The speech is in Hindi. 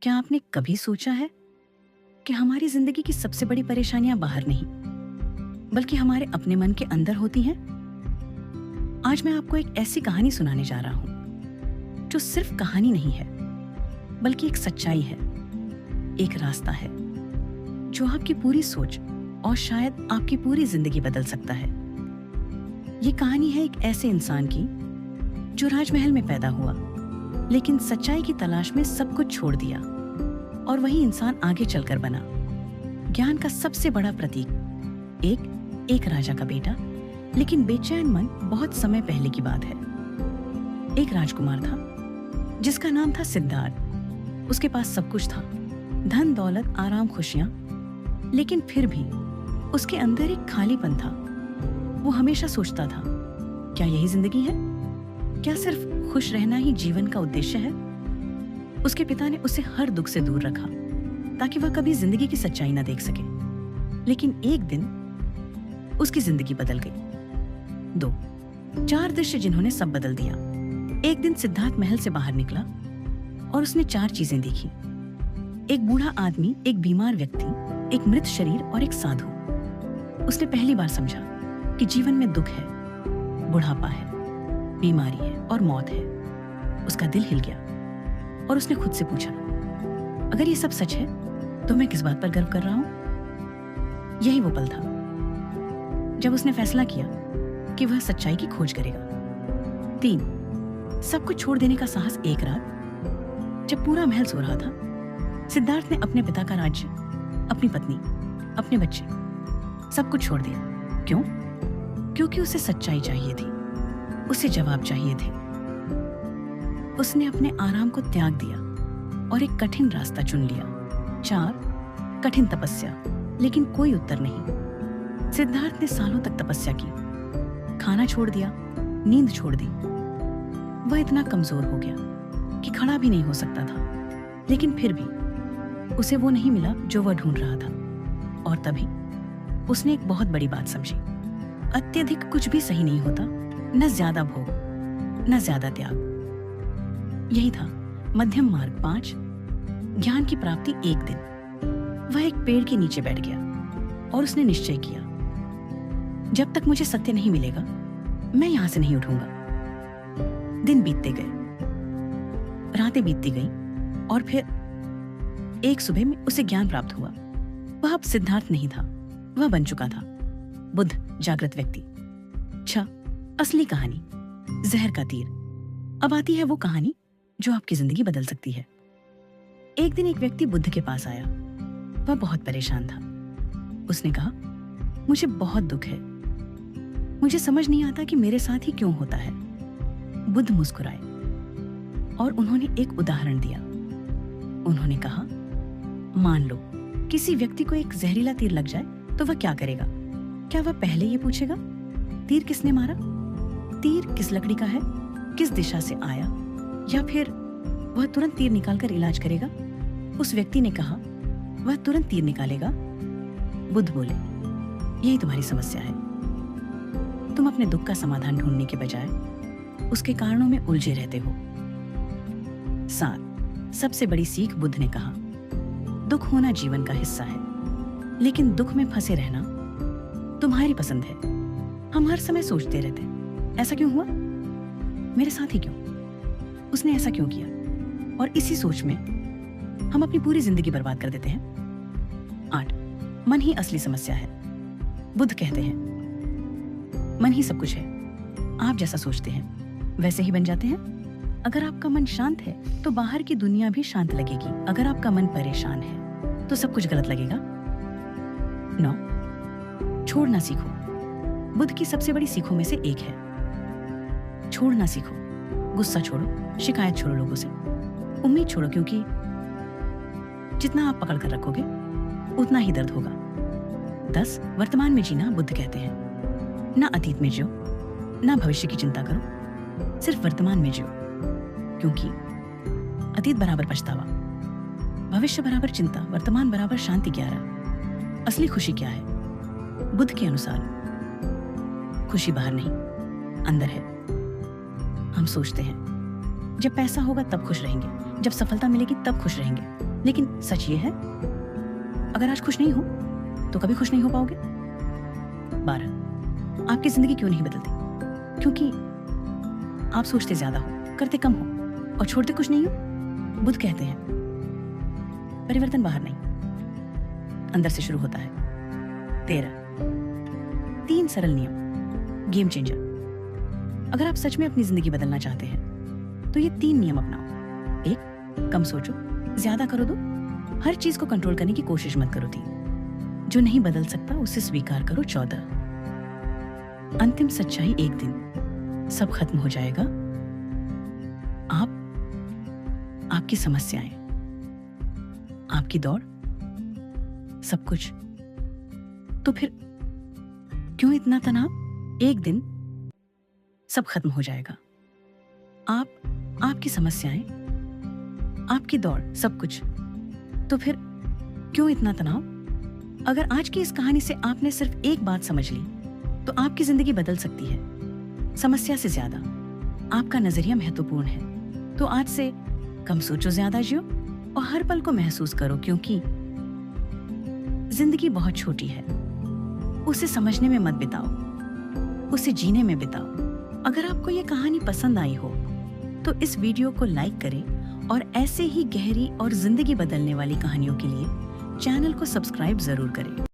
क्या आपने कभी सोचा है कि हमारी जिंदगी की सबसे बड़ी परेशानियां बाहर नहीं, बल्कि हमारे अपने मन के अंदर होती हैं? आज मैं आपको एक ऐसी कहानी सुनाने जा रहा हूं जो सिर्फ कहानी नहीं है, बल्कि एक सच्चाई है, एक रास्ता है जो आपकी पूरी सोच और शायद आपकी पूरी जिंदगी बदल सकता है। ये कहानी है एक ऐसे इंसान की जो राजमहल में पैदा हुआ, लेकिन सच्चाई की तलाश में सब कुछ छोड़ दिया और वही इंसान आगे चलकर बना ज्ञान का सबसे बड़ा प्रतीक। एक राजा का बेटा, लेकिन बेचैन मन बहुत समय पहले की बात है। एक राजकुमार था जिसका नाम था सिद्धार्थ। उसके पास सब कुछ था, धन दौलत आराम खुशियां, लेकिन फिर भी उसके अंदर एक खालीपन था। वो हमेशा सोचता था, क्या यही जिंदगी है? क्या सिर्फ खुश रहना ही जीवन का उद्देश्य है? उसके पिता ने उसे हर दुख से दूर रखा ताकि वह कभी जिंदगी की सच्चाई न देख सके। लेकिन एक दिन उसकी जिंदगी बदल गई। 4 दृश्य जिन्होंने सब बदल दिया। एक दिन सिद्धार्थ महल से बाहर निकला और उसने 4 चीजें देखी। एक बूढ़ा आदमी, एक बीमार व्यक्ति, एक मृत शरीर और एक साधु। उसने पहली बार समझा कि जीवन में दुख है, बुढ़ापा है, बीमारी है और मौत है। उसका दिल हिल गया और उसने खुद से पूछा, अगर ये सब सच है तो मैं किस बात पर गर्व कर रहा हूं? यही वो पल था जब उसने फैसला किया कि वह सच्चाई की खोज करेगा। 3 सब कुछ छोड़ देने का साहस। एक रात जब पूरा महल सो रहा था, सिद्धार्थ ने अपने पिता का राज्य, अपनी पत्नी, अपने बच्चे, सब कुछ छोड़ दिया। क्यों? क्योंकि उसे सच्चाई चाहिए थी, उसे जवाब चाहिए थे। उसने अपने आराम को त्याग दिया और एक कठिन रास्ता चुन लिया। 4 कठिन तपस्या, लेकिन कोई उत्तर नहीं। सिद्धार्थ ने सालों तक तपस्या की, खाना छोड़ दिया, नींद छोड़ दी। वह इतना कमजोर हो गया कि खड़ा भी नहीं हो सकता था, लेकिन फिर भी उसे वो नहीं मिला जो वह ढूंढ रहा था। और तभी उसने एक बहुत बड़ी बात समझी। अत्यधिक कुछ भी सही नहीं होता, न ज्यादा भोग, न ज्यादा त्याग। यही था मध्यम मार्ग। 5 ज्ञान की प्राप्ति। एक दिन वह एक पेड़ के नीचे बैठ गया और उसने निश्चय किया, जब तक मुझे सत्य नहीं मिलेगा मैं यहां से नहीं उठूंगा। दिन बीतते गए, रातें बीतती गईं और फिर एक सुबह में उसे ज्ञान प्राप्त हुआ। वह अब सिद्धार्थ नहीं था, वह बन चुका था बुद्ध, जागृत व्यक्ति। 6 असली कहानी, जहर का तीर। अब आती है वो कहानी जो आपकी जिंदगी बदल सकती है। एक दिन एक व्यक्ति बुद्ध के पास आया। वह बहुत परेशान था। उसने कहा, मुझे बहुत दुख है, मुझे समझ नहीं आता कि मेरे साथ ही क्यों होता है। बुद्ध मुस्कुराए और उन्होंने एक उदाहरण दिया। उन्होंने कहा, मान लो किसी व्यक्ति को एक जहरीला तीर लग जाए तो वह क्या करेगा? क्या वह पहले ये पूछेगा, तीर किसने मारा, तीर किस लकड़ी का है, किस दिशा से आया, या फिर वह तुरंत तीर निकालकर इलाज करेगा? उस व्यक्ति ने कहा, वह तुरंत तीर निकालेगा। बुद्ध बोले, यही तुम्हारी समस्या है। तुम अपने दुख का समाधान ढूंढने के बजाय उसके कारणों में उलझे रहते हो। 7 सबसे बड़ी सीख। बुद्ध ने कहा, दुख होना जीवन का हिस्सा है, लेकिन दुख में फंसे रहना तुम्हारी पसंद है। हम हर समय सोचते रहते हैं, ऐसा क्यों हुआ, मेरे साथ ही क्यों, उसने ऐसा क्यों किया, और इसी सोच में हम अपनी पूरी जिंदगी बर्बाद कर देते हैं। 8 मन ही असली समस्या है। बुद्ध कहते हैं, मन ही सब कुछ है। आप जैसा सोचते हैं वैसे ही बन जाते हैं। अगर आपका मन शांत है तो बाहर की दुनिया भी शांत लगेगी। अगर आपका मन परेशान है तो सब कुछ गलत लगेगा। 9 छोड़ना सीखो। बुद्ध की सबसे बड़ी सीखों में से एक है, छोड़ना सीखो। गुस्सा छोड़ो, शिकायत छोड़ो लोगों से, उम्मीद छोड़ो, क्योंकि जितना आप पकड़ कर रखोगे उतना ही दर्द होगा। 10 वर्तमान में जीना। बुद्ध कहते हैं, ना अतीत में जियो, ना भविष्य की चिंता करो, सिर्फ वर्तमान में जियो, क्योंकि अतीत बराबर पछतावा, भविष्य बराबर चिंता, वर्तमान बराबर शांति। 11 असली खुशी क्या है? बुद्ध के अनुसार खुशी बाहर नहीं, अंदर है। हम सोचते हैं जब पैसा होगा तब खुश रहेंगे, जब सफलता मिलेगी तब खुश रहेंगे, लेकिन सच ये है, अगर आज खुश नहीं हो तो कभी खुश नहीं हो पाओगे। 12, आपकी जिंदगी क्यों नहीं बदलती? क्योंकि आप सोचते ज्यादा हो, करते कम हो और छोड़ते कुछ नहीं हो। बुद्ध कहते हैं परिवर्तन बाहर नहीं, अंदर से शुरू होता है। 13, 3 सरल नियम, गेम चेंजर। अगर आप सच में अपनी जिंदगी बदलना चाहते हैं तो ये 3 नियम अपनाओ। 1, कम सोचो, ज्यादा करो। 2, हर चीज को कंट्रोल करने की कोशिश मत करो। 3, जो नहीं बदल सकता उसे स्वीकार करो। 14, अंतिम सच्चाई, एक दिन सब खत्म हो जाएगा। आपकी समस्याएं, आपकी दौड़, सब कुछ। तो फिर क्यों इतना तनाव? एक दिन सब खत्म हो जाएगा। आपकी समस्याएं, आपकी दौड़, सब कुछ। तो फिर क्यों इतना तनाव? अगर आज की इस कहानी से आपने सिर्फ एक बात समझ ली तो आपकी जिंदगी बदल सकती है। समस्या से ज्यादा आपका नजरिया महत्वपूर्ण है। तो आज से कम सोचो, ज्यादा जियो और हर पल को महसूस करो, क्योंकि जिंदगी बहुत छोटी है। उसे समझने में मत बिताओ, उसे जीने में बिताओ। अगर आपको ये कहानी पसंद आई हो तो इस वीडियो को लाइक करें और ऐसे ही गहरी और जिंदगी बदलने वाली कहानियों के लिए चैनल को सब्सक्राइब जरूर करें।